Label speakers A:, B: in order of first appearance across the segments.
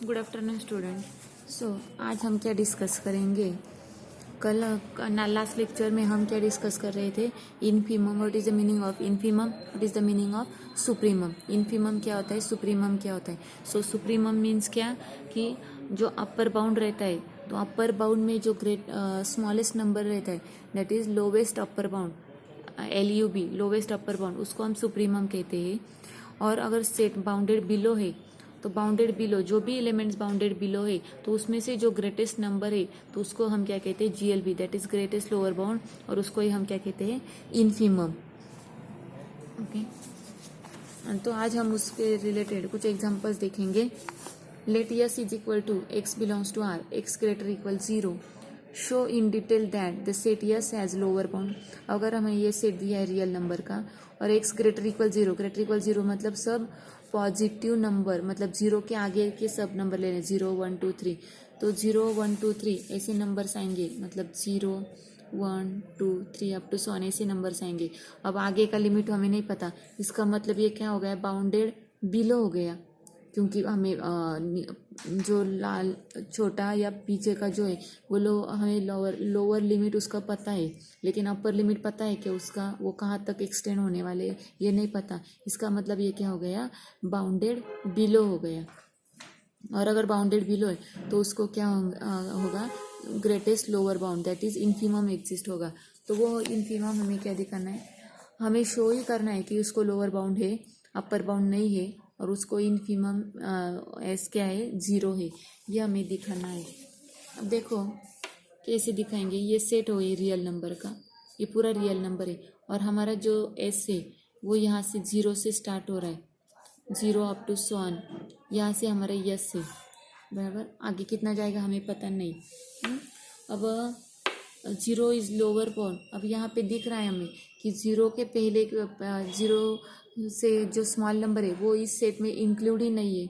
A: Good afternoon student. आज हम क्या डिस्कस करेंगे। कल लास्ट लेक्चर में हम क्या डिस्कस कर रहे थे, infimum. What is the meaning of infimum, what is the meaning of supremum. Infimum क्या होता है, सुप्रीमम क्या होता है। सुप्रीमम मीन्स क्या कि जो अपर बाउंड रहता है, तो अपर बाउंड में जो स्मॉलेस्ट नंबर रहता है that is lowest upper bound, LUB lowest upper bound, उसको हम सुप्रीमम कहते हैं। और अगर सेट बाउंडेड बिलो है तो बाउंडेड बिलो जो भी एलिमेंट्स बाउंडेड बिलो है तो उसमें से जो ग्रेटेस्ट नंबर है तो उसको हम क्या कहते हैं, GLB that is greatest lower bound, और उसको ही हम क्या कहते हैं, इन्फीमम। ओके, तो आज हम उसके रिलेटेड कुछ एग्जांपल्स देखेंगे। Let S is equal to x belongs to R, x greater equal 0। Show in detail that the set S has lower bound. अगर हमें ये सेट दिया है रियल नंबर का और x greater equal 0, greater equal 0 मतलब सब पॉजिटिव नंबर, मतलब 0 के आगे के सब नंबर ले लें, 0 1 2 3, तो 0 1 2 3 ऐसे नंबर्स आएंगे, मतलब 0 1 2 3 अप टू 100 ऐसे नंबर्स आएंगे। अब आगे का लिमिट हमें नहीं पता, इसका मतलब ये क्या हो गया, बाउंडेड बिलो हो गया, क्योंकि हमें जो लाल छोटा या पीछे का जो है वो हमें लोअर लिमिट उसका पता है, लेकिन अपर लिमिट पता है कि उसका वो कहाँ तक एक्सटेंड होने वाले ये नहीं पता। इसका मतलब ये क्या हो गया, बाउंडेड बिलो हो गया। और अगर बाउंडेड बिलो है तो उसको क्या होगा, greatest lower bound that is infimum exist होगा। तो वो इन्फीमम हमें क्या दिखाना है, हमें शो ही करना है कि उसको लोअर बाउंड है, अपर बाउंड नहीं है, और उसको इन्फीमम एस क्या है, 0 है, ये हमें दिखाना है। अब देखो कैसे दिखाएंगे, ये सेट हो ये रियल नंबर का, ये पूरा रियल नंबर है, और हमारा जो एस है वो यहाँ से 0 से स्टार्ट हो रहा है, 0 अप टू 100, यहाँ से हमारा यस है, बराबर। आगे कितना जाएगा हमें पता नहीं। अब 0 इज लोअर बाउंड। अब यहाँ पे दिख रहा है हमें कि 0 के पहले 0 से जो स्मॉल नंबर है वो इस सेट में इंक्लूड ही नहीं है।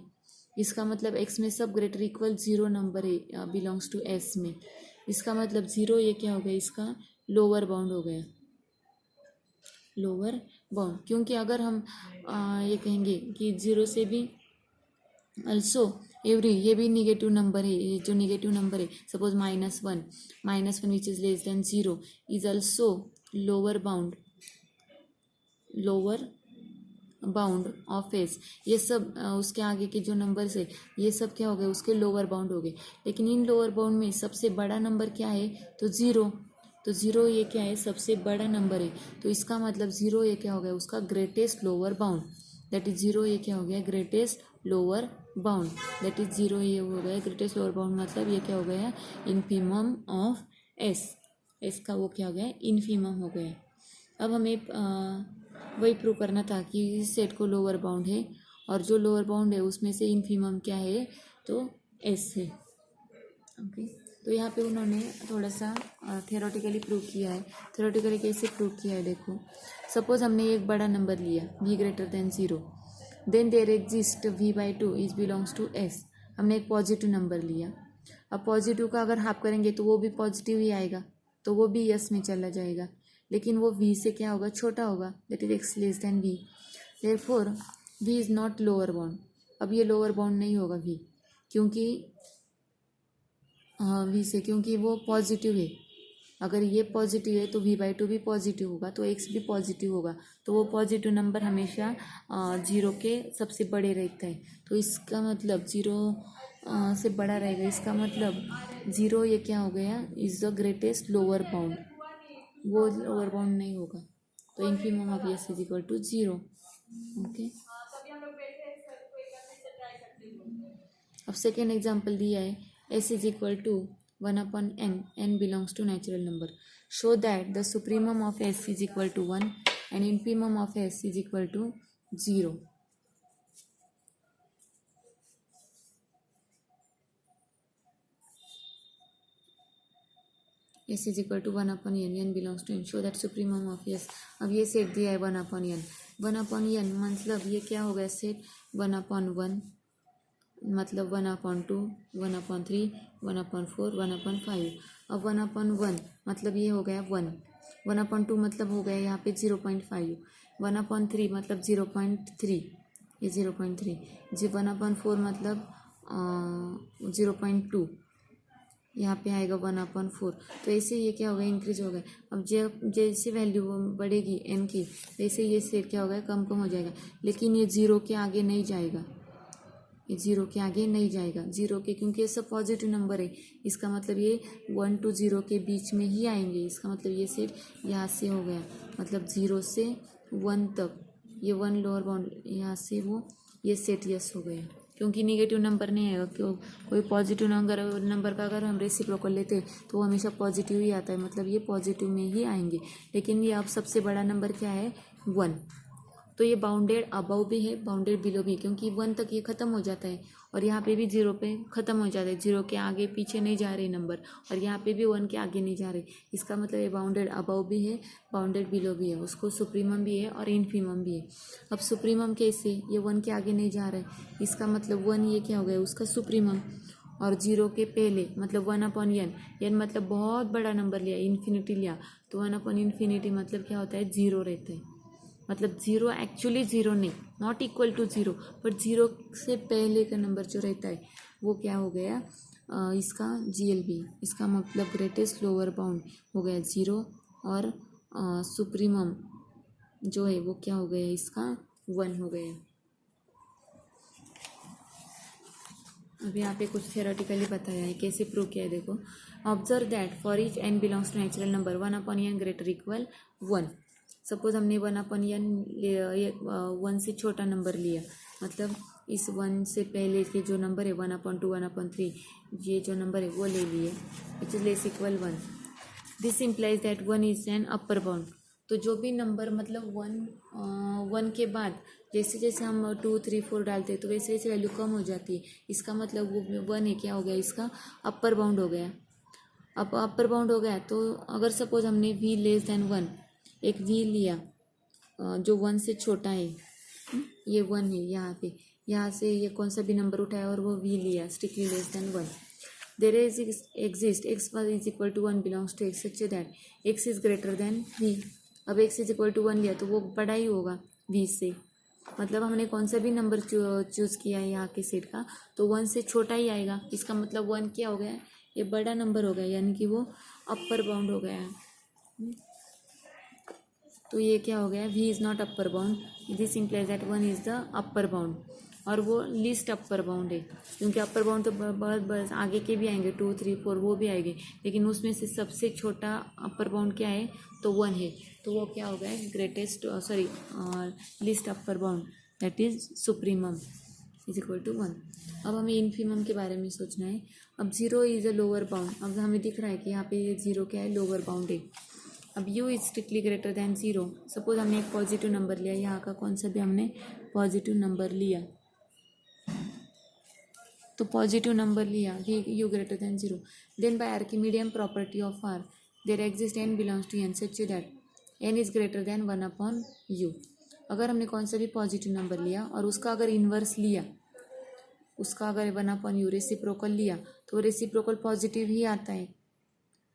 A: इसका मतलब x में सब ग्रेटर इक्वल 0 नंबर है बिलोंग्स टू S में। इसका मतलब 0 ये क्या हो गया, इसका लोअर बाउंड हो गया, लोअर बाउंड। क्योंकि अगर हम ये कहेंगे कि 0 से भी अल्सो एवरी, ये भी निगेटिव नंबर है, ये जो निगेटिव नंबर है suppose -1 which is less then 0 is also lower bound, lower bound of S. ये सब उसके आगे के जो नंबर्स है ये सब क्या हो गए, उसके लोअर बाउंड हो गए। लेकिन इन लोअर बाउंड में सबसे बड़ा नंबर क्या है, तो 0। तो 0 ये क्या है, सबसे बड़ा नंबर है, तो इसका मतलब 0 ये क्या हो गया, उसका greatest lower bound that is 0 ये क्या हो गया, greatest lower bound that is 0 ये हो गया ग्रेटेस्ट लोअर बाउंड, मतलब ये क्या हो गया, इन्फीमम ऑफ एस। एस का वो क्या हो गया, इन्फीमम हो गया। अब हमें वही प्रूव करना था कि इस सेट को लोअर बाउंड है, और जो लोअर बाउंड है उसमें से इन्फीमम क्या है, तो एस है। ओके, तो यहाँ पे उन्होंने थोड़ा सा थियोरेटिकली प्रूव किया है। थियोरेटिकली कैसे प्रूव किया है, देखो सपोज हमने एक बड़ा नंबर लिया v greater than 0, then there exist v/2 is belongs to s। हमने एक पॉजिटिव नंबर लिया, अब पॉजिटिव का अगर हाफ करेंगे तो वो भी पॉजिटिव ही आएगा, तो वो भी यस में चला जाएगा, लेकिन वो v से क्या होगा, छोटा होगा, that is x less than v। Therefore v is not lower bound. अब ये लोअर बाउंड नहीं होगा v, क्योंकि v से, क्योंकि वो पॉजिटिव है। अगर ये पॉजिटिव है तो v/2 भी पॉजिटिव होगा, तो x भी पॉजिटिव होगा, तो वो पॉजिटिव नंबर हमेशा 0 के सबसे बड़े रहता है। तो इसका मतलब 0 से बड़ा रहेगा, इसका मतलब 0 ये क्या हो गया, is the greatest lower bound, वो लोअर बाउंड नहीं होगा। तो infimum of S is equal to 0। Okay, अब सेकेंड एग्जाम्पल दिया है, S is equal to 1/n, n belongs to natural number. Show that the supremum of S is equal to 1 and infimum of S is equal to 0। S is equal to 1/n, n belongs to n, show that supremum of S. अब ये set दिया है 1/n, 1/n मतलब ये क्या हो गया set, 1/1 मतलब 1/2, 1/3, 1/4, 1/5। अब 1/1 मतलब ये हो गया 1, 1/2 मतलब हो गया यहाँ पे 0.5, 1/3 मतलब 0.3, ये 0.3 जी, 1/4 मतलब 0.2, यहाँ पे आएगा 1/4। तो ऐसे ये क्या होगा, इंक्रीज हो गया। अब जैसे वैल्यू बढ़ेगी n की, वैसे ये सेट क्या होगा, कम कम हो जाएगा। लेकिन ये 0 के आगे नहीं जाएगा, ये 0 के आगे नहीं जाएगा, 0 के, क्योंकि ये सब पॉजिटिव नंबर है। इसका मतलब ये 1 to 0 के बीच में ही आएंगे। इसका मतलब ये सेट यहाँ से हो गया, मतलब 0 से 1 तक, ये 1 लोअर बाउंड, यहाँ से वो, ये सेट यस हो गया। क्योंकि निगेटिव नंबर नहीं आएगा, क्यों, कोई पॉजिटिव नंबर का अगर हम रेसिप्रोकल लेते हैं तो वो हमेशा पॉजिटिव ही आता है, मतलब ये पॉजिटिव में ही आएंगे। लेकिन ये अब सबसे बड़ा नंबर क्या है, 1। तो ये बाउंडेड अबव भी है, बाउंडेड बिलो भी, क्योंकि 1 तक ये ख़त्म हो जाता है, और यहाँ पे भी 0 पे ख़त्म हो जाता है, 0 के आगे पीछे नहीं जा रहे नंबर, और यहाँ पे भी 1 के आगे नहीं जा रहे। इसका मतलब ये बाउंडेड अबव भी है, बाउंडेड बिलो भी है, उसको सुप्रीमम भी है और इन्फीमम भी है। अब सुप्रीमम कैसे, ये 1 के आगे नहीं जा रहा है, इसका मतलब 1 ये क्या हो गया, उसका सुप्रीमम, और 0 के पहले मतलब 1/n, n मतलब बहुत बड़ा नंबर लिया, इन्फिनिटी लिया, तो 1/∞ मतलब क्या होता है, 0 रहता है। मतलब 0 एक्चुअली 0 नहीं, नॉट इक्वल टू 0, बट 0 से पहले का नंबर जो रहता है वो क्या हो गया, इसका GLB, इसका मतलब ग्रेटेस्ट लोअर बाउंड हो गया 0, और सुप्रीमम जो है वो क्या हो गया, इसका 1 हो गया। अब यहाँ पे कुछ थ्योरेटिकली बताया है, कैसे प्रूव किया है, देखो। Observe that for each n belongs to natural number 1/n greater equal 1। Suppose हमने 1/n 1 से छोटा नंबर लिया, मतलब इस 1 से पहले के जो नंबर है 1/2, 1/3, ये जो नंबर है वो ले लिए, which is less equal 1। This implies that 1 is an upper bound. तो जो भी नंबर मतलब 1 के बाद जैसे जैसे हम 2, 3, 4 डालते हैं तो वैसे वैसे वैल्यू कम हो जाती है। इसका मतलब वो 1 है, क्या हो गया, इसका अपर बाउंड हो गया। अब अपर बाउंड हो गया तो अगर सपोज हमने v लेस देन 1, एक v लिया जो 1 से छोटा है, ये 1 है, यहाँ पे यहाँ से ये कौन सा भी नंबर उठाया और वो v लिया strictly less than 1, there is exist x is equal to 1 belongs to x such that x is greater than v। अब x इज इक्वल टू 1 लिया तो वो बड़ा ही होगा v से, मतलब हमने कौन सा भी नंबर चूज़ किया है यहाँ के सेट का तो 1 से छोटा ही आएगा। इसका मतलब 1 क्या हो गया, ये बड़ा नंबर हो गया, यानी कि वो अपर बाउंड हो गया है। तो ये क्या हो गया, v is not upper bound, this implies that 1 is the upper bound, और वो लीस्ट अपर बाउंड है, क्योंकि अपर बाउंड तो बहुत बस आगे के भी आएंगे 2, 3, 4 वो भी आएंगे, लेकिन उसमें से सबसे छोटा अपर बाउंड क्या है, तो 1 है, तो वो क्या हो गया, greatest least upper bound, that is supremum is equal to 1। अब हमें इन्फीमम के बारे में सोचना है। अब 0 इज़ अ लोअर बाउंड, अब हमें दिख रहा है कि यहाँ पे ये 0 क्या है, लोअर बाउंड है। अब u is strictly greater than 0। Suppose हमने एक पॉजिटिव नंबर लिया, यहाँ का कौन सा भी हमने पॉजिटिव नंबर लिया, तो पॉजिटिव नंबर लिया u greater than 0, then by Archimedean property of r there exist n belongs to n such that n is greater than 1/u। अगर हमने कौन सा भी पॉजिटिव नंबर लिया और उसका अगर इन्वर्स लिया, उसका अगर 1/u रेसिप्रोकल लिया तो रेसिप्रोकल पॉजिटिव ही आता है।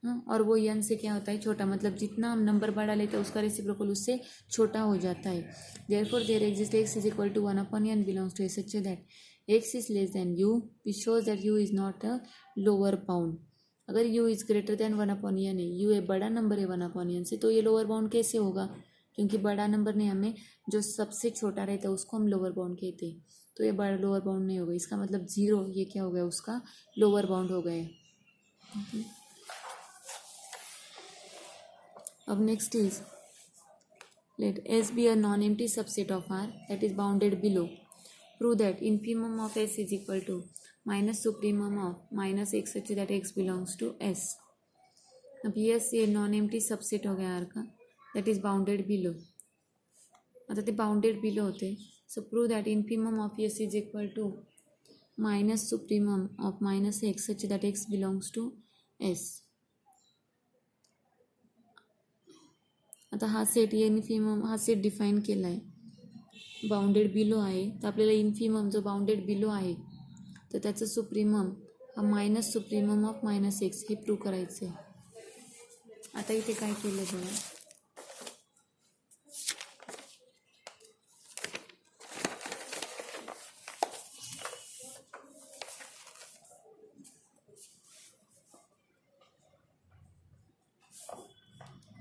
A: हाँ, और वो n से क्या होता है, छोटा, मतलब जितना हम नंबर बड़ा लेते हैं उसका रेसिप्रोकल उससे छोटा हो जाता है। Therefore there exist x is equal to 1/n belongs to such that x is less than u, which shows that u is not a lower bound. अगर u is greater than 1/n है, u एक बड़ा number है 1/n से, तो ये lower bound कैसे होगा, क्योंकि बड़ा नंबर ने हमें जो सबसे छोटा रहता है उसको हम लोअर बाउंड कहते हैं, तो ये बड़ा लोअर बाउंड नहीं होगा। इसका मतलब 0 ये क्या हो गया, उसका लोअर बाउंड हो गया। अब next is let S be a non-empty subset of R that is bounded below. Prove that infimum of S is equal to minus supremum of minus x such that x belongs to S. अब yes ये non-empty subset हो गया R का, that is bounded below, मतलब bounded below होते। So prove that infimum of S is equal to minus supremum of minus x such that x belongs to S. आता हा set infimum हा set define केला आहे, bounded below आहे, तर आपल्याला इन्फिमम जो बाउंडेड बिलो आहे तर त्याचं सुप्रीमम हा minus supremum of minus X हे प्रूव्ह करायचं आहे। आता इथे काय केलं बघा,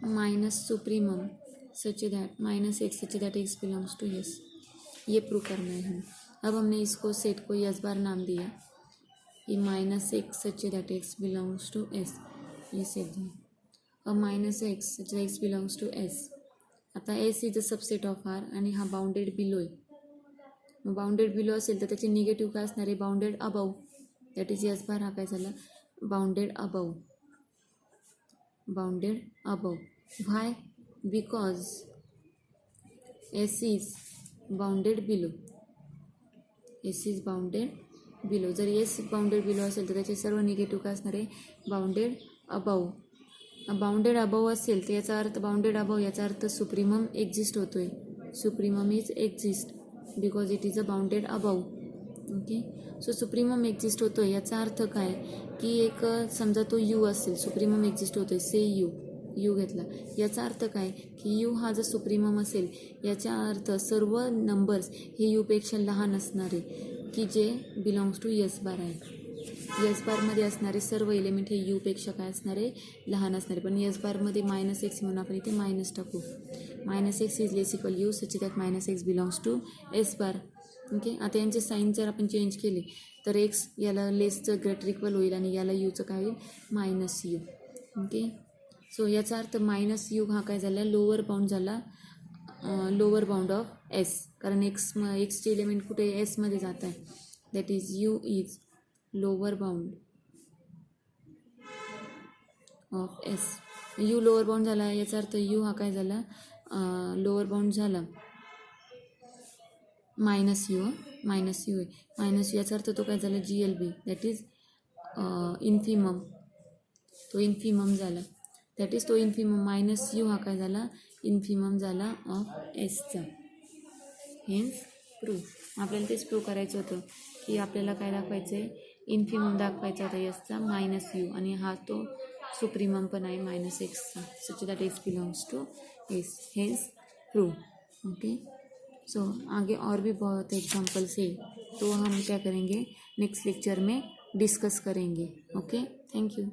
A: minus supremum such that minus x such that x belongs to S, ये प्रूव करना है हम। अब हमने इसको सेट को यस बार नाम दिया, ये minus x such that x belongs to S, ये सेट दिया। अब minus x such that x belongs to S, आता S is a subset of R आणि हा बाउंडेड बिलो आहे, मग बाउंडेड बिलो असेल तर त्याचे निगेटिव्ह काय असणार आहे, bounded above, that is S bar हा काय झाला, bounded above, bounded above. Why, because S is bounded below, S is bounded below. जर एस बाउंडेड बिलो असेल तर त्याचे सर्व निगेटिव्ह काय असणार आहे, बाउंडेड अबाव. बाउंडेड अबाव असेल तर याचा अर्थ, बाउंडेड अबाव याचा अर्थ सुप्रीमम एक्झिस्ट होतोय, supremum is exist because it is a bounded above. Okay, so supremum exist होतोय याचा अर्थ काय की एक समजा तो यू असेल, सुप्रीमम एक्झिस्ट होतोय, से यू घेतला, याचा अर्थ काय की यू हा जर सुप्रीमम असेल याचा अर्थ सर्व नंबर्स हे यूपेक्षा लहान असणारे की जे बिलॉंग्स टू यस बार आहे. यस बारमध्ये असणारे सर्व एलिमेंट हे यूपेक्षा काय असणारे, लहान असणारे. पण यस बारमध्ये मायनस एक्स म्हणून आपण इथे मायनस टाकू, minus X is less equal U such that minus X belongs to S bar. Okay, आता यांचे साईन जर आपण चेंज केले तर एक्स याला लेसचं ग्रेटर इक्वल होईल आणि याला यूचं काय होईल, मायनस यू. ओके, सो याचा अर्थ मायनस यू हा काय झाला, लोअर बाउंड झाला, लोअर बाउंड ऑफ एस, कारण एक्सचे एलिमेंट कुठे एसमध्ये जात आहे, that is U is lower bound of S. U lower bound झाला याचा अर्थ यू हा काय झाला, लोअर बाउंड झाला मायनस यू, मायनस यू आहे, मायनस यू याचा अर्थ तो काय झाला, G L B, that is infimum, तो इन्फिमम झाला, दॅट इज तो इन्फिमम, मायनस यू हा काय झाला, इन्फिमम झाला ऑफ एसचा. हेन्स प्रूफ, आपल्याला तेच प्रूव्ह करायचं होतं की आपल्याला काय दाखवायचं आहे, इन्फिमम दाखवायचा होता एसचा मायनस यू, आणि हा तो सुप्रीमम पण आहे मायनस एक्सचा, such that x belongs to S. Hence prove. Okay, so आगे और भी बहुत एग्जाम्पल्स है तो हम क्या करेंगे नेक्स्ट लेक्चर में डिस्कस करेंगे. Okay, thank you.